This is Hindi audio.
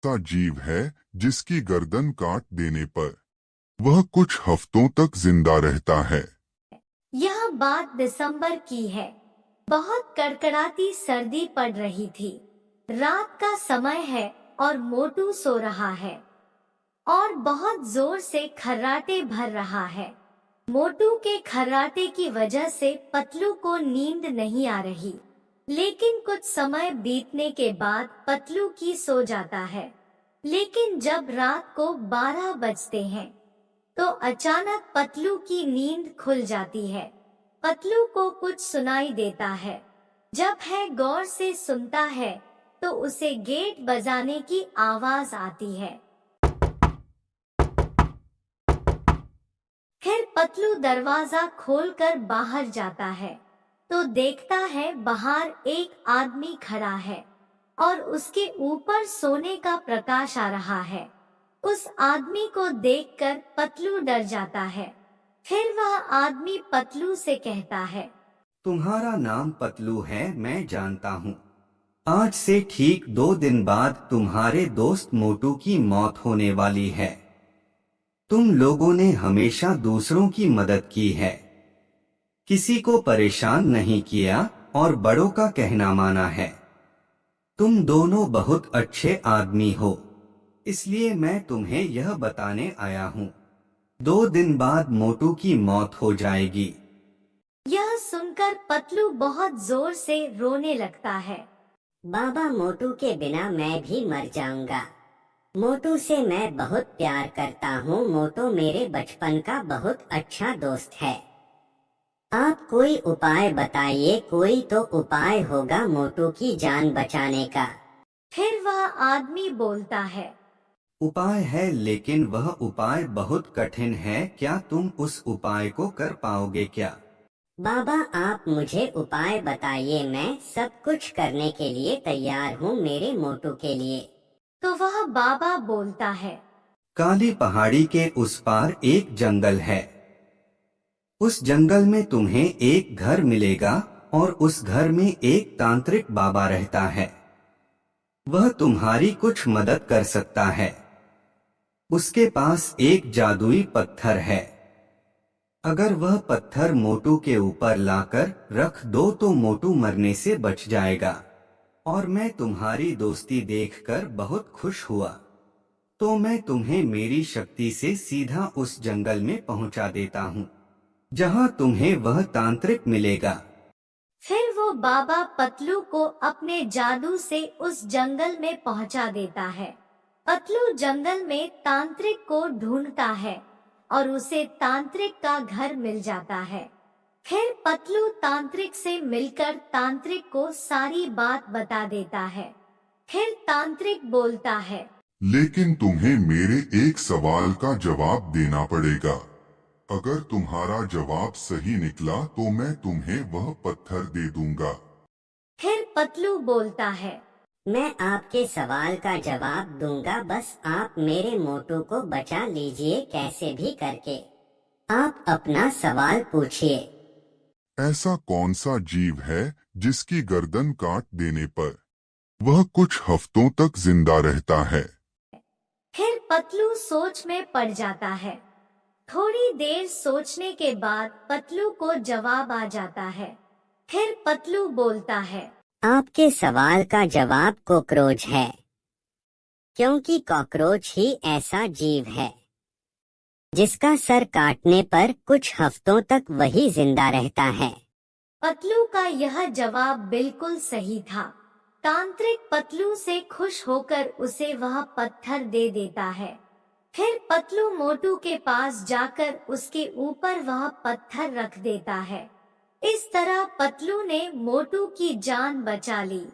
सा जीव है जिसकी गर्दन काट देने पर वह कुछ हफ्तों तक जिंदा रहता है। यह बात दिसंबर की है। बहुत कड़कड़ाती सर्दी पड़ रही थी। रात का समय है और मोटू सो रहा है और बहुत जोर से खर्राटे भर रहा है। मोटू के खर्राटे की वजह से पतलू को नींद नहीं आ रही, लेकिन कुछ समय बीतने के बाद पतलू की सो जाता है। लेकिन जब रात को 12 बजते हैं तो अचानक पतलू की नींद खुल जाती है। पतलू को कुछ सुनाई देता है। जब है गौर से सुनता है तो उसे गेट बजाने की आवाज आती है। फिर पतलू दरवाजा खोलकर बाहर जाता है तो देखता है बाहर एक आदमी खड़ा है और उसके ऊपर सोने का प्रकाश आ रहा है। उस आदमी को देखकर पतलू डर जाता है। फिर वह आदमी पतलू से कहता है, तुम्हारा नाम पतलू है, मैं जानता हूँ। आज से ठीक 2 दिन बाद तुम्हारे दोस्त मोटू की मौत होने वाली है। तुम लोगों ने हमेशा दूसरों की मदद की है, किसी को परेशान नहीं किया और बड़ों का कहना माना है। तुम दोनों बहुत अच्छे आदमी हो, इसलिए मैं तुम्हें यह बताने आया हूँ। 2 दिन बाद मोटू की मौत हो जाएगी। यह सुनकर पतलू बहुत जोर से रोने लगता है। बाबा, मोटू के बिना मैं भी मर जाऊंगा। मोटू से मैं बहुत प्यार करता हूँ। मोटू मेरे बचपन का बहुत अच्छा दोस्त है। आप कोई उपाय बताइए, कोई तो उपाय होगा मोटू की जान बचाने का। फिर वह आदमी बोलता है, उपाय है, लेकिन वह उपाय बहुत कठिन है। क्या तुम उस उपाय को कर पाओगे क्या? बाबा, आप मुझे उपाय बताइए, मैं सब कुछ करने के लिए तैयार हूँ मेरे मोटू के लिए। तो वह बाबा बोलता है, काली पहाड़ी के उस पार एक जंगल है। उस जंगल में तुम्हें एक घर मिलेगा और उस घर में एक तांत्रिक बाबा रहता है। वह तुम्हारी कुछ मदद कर सकता है। उसके पास एक जादुई पत्थर है। अगर वह पत्थर मोटू के ऊपर लाकर रख दो तो मोटू मरने से बच जाएगा। और मैं तुम्हारी दोस्ती देखकर बहुत खुश हुआ, तो मैं तुम्हें मेरी शक्ति से सीधा उस जंगल में पहुंचा देता हूँ, जहाँ तुम्हें वह तांत्रिक मिलेगा। फिर वो बाबा पतलू को अपने जादू से उस जंगल में पहुंचा देता है। पतलू जंगल में तांत्रिक को ढूंढता है और उसे तांत्रिक का घर मिल जाता है। फिर पतलू तांत्रिक से मिलकर तांत्रिक को सारी बात बता देता है। फिर तांत्रिक बोलता है, लेकिन तुम्हें मेरे एक सवाल का जवाब देना पड़ेगा। अगर तुम्हारा जवाब सही निकला तो मैं तुम्हें वह पत्थर दे दूंगा। फिर पतलू बोलता है, मैं आपके सवाल का जवाब दूंगा, बस आप मेरे मोटू को बचा लीजिए कैसे भी करके। आप अपना सवाल पूछिए। ऐसा कौन सा जीव है जिसकी गर्दन काट देने पर वह कुछ हफ्तों तक जिंदा रहता है? फिर पतलू सोच में पड़ जाता है। थोड़ी देर सोचने के बाद पतलू को जवाब आ जाता है। फिर पतलू बोलता है, आपके सवाल का जवाब कॉकरोच है, क्योंकि कॉकरोच ही ऐसा जीव है जिसका सर काटने पर कुछ हफ्तों तक वही जिंदा रहता है। पतलू का यह जवाब बिल्कुल सही था। तांत्रिक पतलू से खुश होकर उसे वह पत्थर दे देता है। फिर पतलू मोटू के पास जाकर उसके ऊपर वह पत्थर रख देता है। इस तरह पतलू ने मोटू की जान बचा ली।